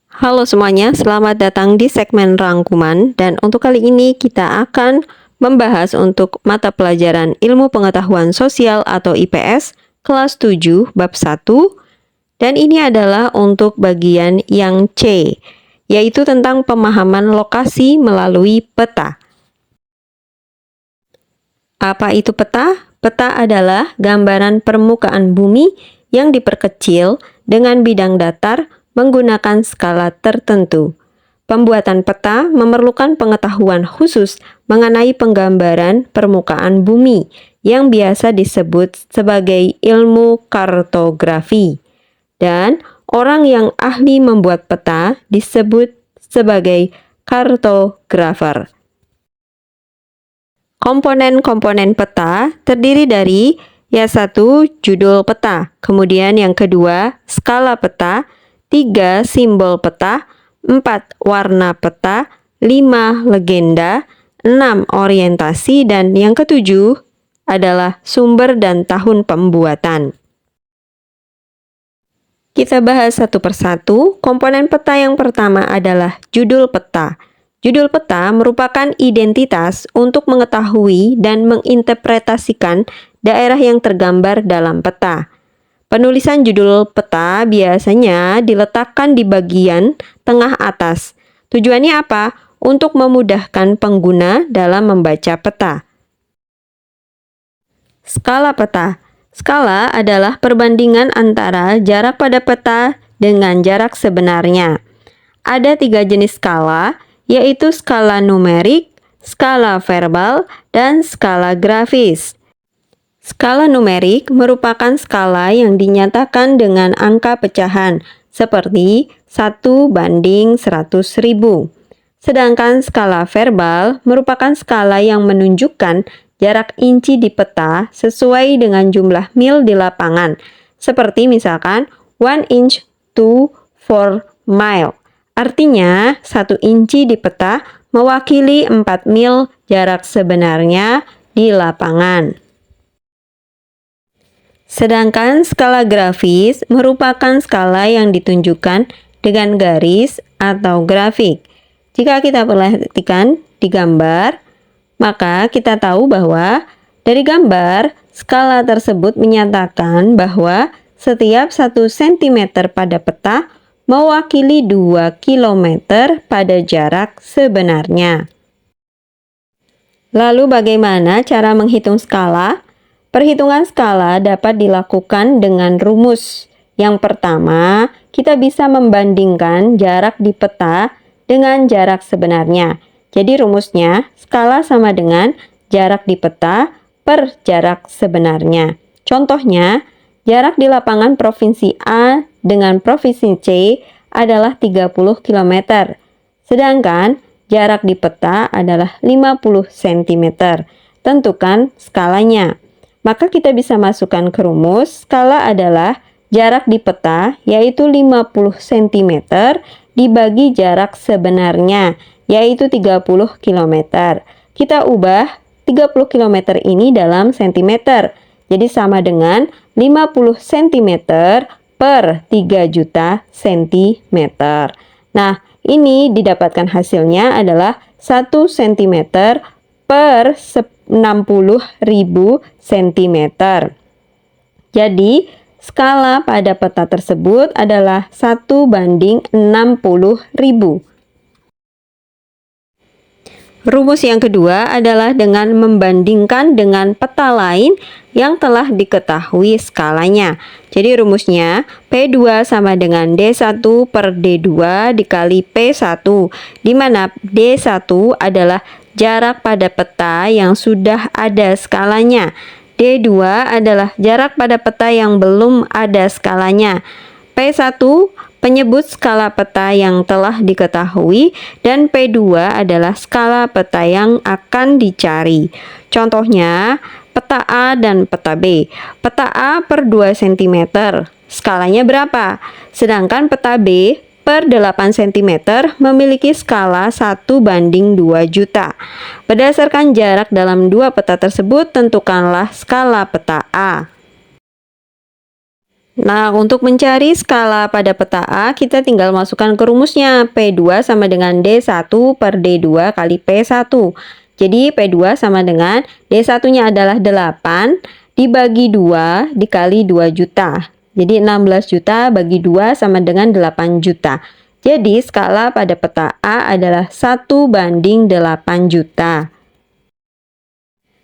Halo semuanya, selamat datang di segmen rangkuman dan untuk kali ini kita akan membahas untuk mata pelajaran Ilmu Pengetahuan Sosial atau IPS kelas 7 bab 1 dan ini adalah untuk bagian yang C, yaitu tentang pemahaman lokasi melalui peta. Apa itu peta? Peta adalah gambaran permukaan bumi yang diperkecil dengan bidang datar menggunakan skala tertentu. Pembuatan peta memerlukan pengetahuan khusus mengenai penggambaran permukaan bumi yang biasa disebut sebagai ilmu kartografi. Dan orang yang ahli membuat peta disebut sebagai kartografer. Komponen-komponen peta terdiri dari satu, judul peta, kemudian yang kedua, skala peta, 3, simbol peta, 4, warna peta, 5, legenda, 6, orientasi, dan yang ketujuh adalah sumber dan tahun pembuatan. Kita bahas satu persatu. Komponen peta yang pertama adalah judul peta. Judul peta merupakan identitas untuk mengetahui dan menginterpretasikan daerah yang tergambar dalam peta. Penulisan judul peta biasanya diletakkan di bagian tengah atas. Tujuannya apa? Untuk memudahkan pengguna dalam membaca peta. Skala peta. Skala adalah perbandingan antara jarak pada peta dengan jarak sebenarnya. Ada 3 jenis skala, yaitu skala numerik, skala verbal, dan skala grafis. Skala numerik merupakan skala yang dinyatakan dengan angka pecahan, seperti 1:100.000. Sedangkan skala verbal merupakan skala yang menunjukkan jarak inci di peta sesuai dengan jumlah mil di lapangan, seperti misalkan 1 inch to 4 mile. Artinya, 1 inci di peta mewakili 4 mil jarak sebenarnya di lapangan. Sedangkan skala grafis merupakan skala yang ditunjukkan dengan garis atau grafik. Jika kita perhatikan di gambar, maka kita tahu bahwa dari gambar, skala tersebut menyatakan bahwa setiap 1 cm pada peta mewakili 2 km pada jarak sebenarnya. Lalu bagaimana cara menghitung skala? Perhitungan skala dapat dilakukan dengan rumus. Yang pertama, kita bisa membandingkan jarak di peta dengan jarak sebenarnya. Jadi rumusnya, skala sama dengan jarak di peta per jarak sebenarnya. Contohnya, jarak di lapangan Provinsi A dengan Provinsi C adalah 30 km. Sedangkan jarak di peta adalah 50 cm. Tentukan skalanya. Maka kita bisa masukkan ke rumus, skala adalah jarak di peta yaitu 50 cm dibagi jarak sebenarnya yaitu 30 km. Kita ubah 30 km ini dalam cm. Jadi sama dengan 50 cm per 3 juta cm. Nah, ini didapatkan hasilnya adalah 1 cm per 60.000 cm. Jadi, skala pada peta tersebut adalah 1:60.000. Rumus yang kedua adalah dengan membandingkan dengan peta lain yang telah diketahui skalanya. Jadi rumusnya P2 sama dengan D1 per D2 dikali P1, di mana D1 adalah jarak pada peta yang sudah ada skalanya. D2 adalah jarak pada peta yang belum ada skalanya. P1 penyebut skala peta yang telah diketahui dan P2 adalah skala peta yang akan dicari. Contohnya, peta A dan peta B. Peta A per 2 cm, skalanya berapa? Sedangkan peta B per 8 cm memiliki skala 1:2 juta. Berdasarkan jarak dalam dua peta tersebut, tentukanlah skala peta A. Nah, untuk mencari skala pada peta A, kita tinggal masukkan ke rumusnya. P2 sama dengan D1 per D2 kali P1. Jadi, P2 sama dengan D1-nya adalah 8 dibagi 2 dikali 2 juta. Jadi, 16 juta bagi 2 sama dengan 8 juta. Jadi, skala pada peta A adalah 1:8 juta.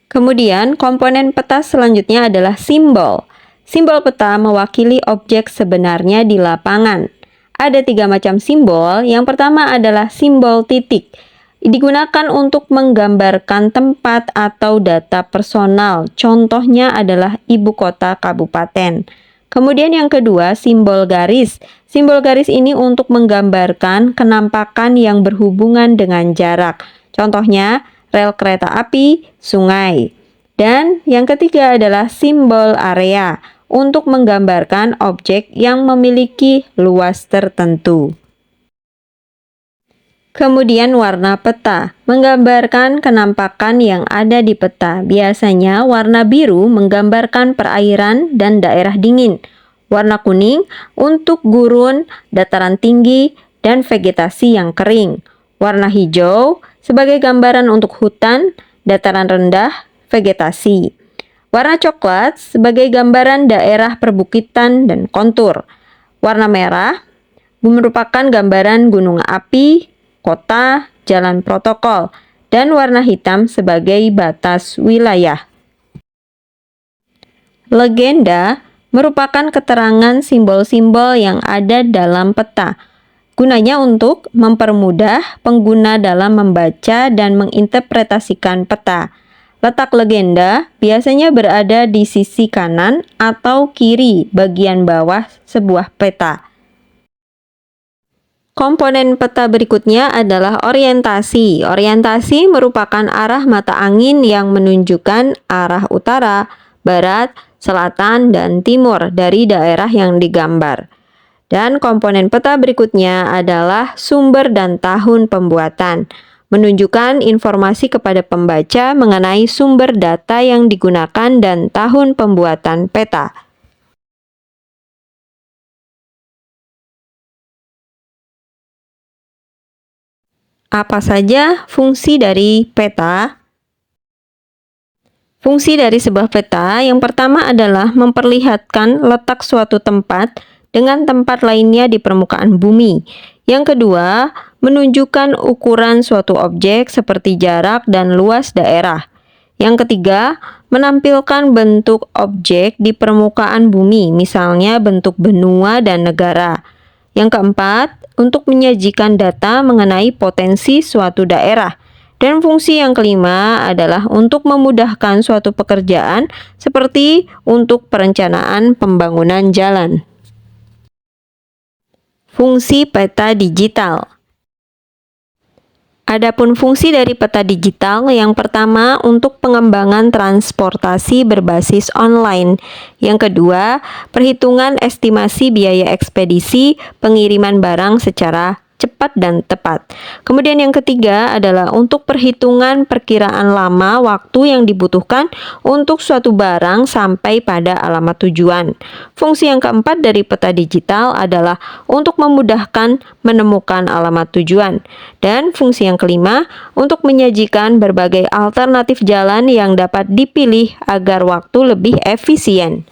Kemudian, komponen peta selanjutnya adalah simbol. Simbol peta mewakili objek sebenarnya di lapangan. Ada 3 macam simbol. Yang pertama adalah simbol titik. Digunakan untuk menggambarkan tempat atau data personal. Contohnya adalah ibu kota kabupaten. Kemudian yang kedua, simbol garis. Simbol garis ini untuk menggambarkan kenampakan yang berhubungan dengan jarak. Contohnya, rel kereta api, sungai. Dan yang ketiga adalah simbol area untuk menggambarkan objek yang memiliki luas tertentu. Kemudian warna peta menggambarkan kenampakan yang ada di peta. Biasanya warna biru menggambarkan perairan dan daerah dingin. Warna kuning untuk gurun, dataran tinggi, dan vegetasi yang kering. Warna hijau sebagai gambaran untuk hutan, dataran rendah, vegetasi. Warna coklat sebagai gambaran daerah perbukitan dan kontur. Warna merah merupakan gambaran gunung api, kota, jalan protokol, dan warna hitam sebagai batas wilayah. Legenda merupakan keterangan simbol-simbol yang ada dalam peta. Gunanya untuk mempermudah pengguna dalam membaca dan menginterpretasikan peta. Letak legenda biasanya berada di sisi kanan atau kiri bagian bawah sebuah peta. Komponen peta berikutnya adalah orientasi. Orientasi merupakan arah mata angin yang menunjukkan arah utara, barat, selatan, dan timur dari daerah yang digambar. Dan komponen peta berikutnya adalah sumber dan tahun pembuatan. Menunjukkan informasi kepada pembaca mengenai sumber data yang digunakan dan tahun pembuatan peta. Apa saja fungsi dari peta? Fungsi dari sebuah peta yang pertama adalah memperlihatkan letak suatu tempat dengan tempat lainnya di permukaan bumi. Yang kedua, menunjukkan ukuran suatu objek seperti jarak dan luas daerah. Yang ketiga, menampilkan bentuk objek di permukaan bumi, misalnya bentuk benua dan negara. Yang keempat, untuk menyajikan data mengenai potensi suatu daerah. Dan fungsi yang kelima adalah untuk memudahkan suatu pekerjaan seperti untuk perencanaan pembangunan jalan. Fungsi peta digital. Adapun fungsi dari peta digital, yang pertama untuk pengembangan transportasi berbasis online. Yang kedua, perhitungan estimasi biaya ekspedisi pengiriman barang secara cepat dan tepat. Kemudian yang ketiga adalah untuk perhitungan perkiraan lama waktu yang dibutuhkan untuk suatu barang sampai pada alamat tujuan. Fungsi yang keempat dari peta digital adalah untuk memudahkan menemukan alamat tujuan. Dan fungsi yang kelima untuk menyajikan berbagai alternatif jalan yang dapat dipilih agar waktu lebih efisien.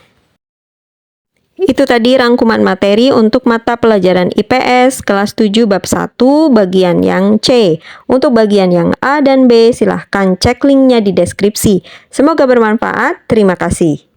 Itu tadi rangkuman materi untuk mata pelajaran IPS kelas 7 bab 1 bagian yang C. Untuk bagian yang A dan B silahkan cek linknya di deskripsi. Semoga bermanfaat. Terima kasih.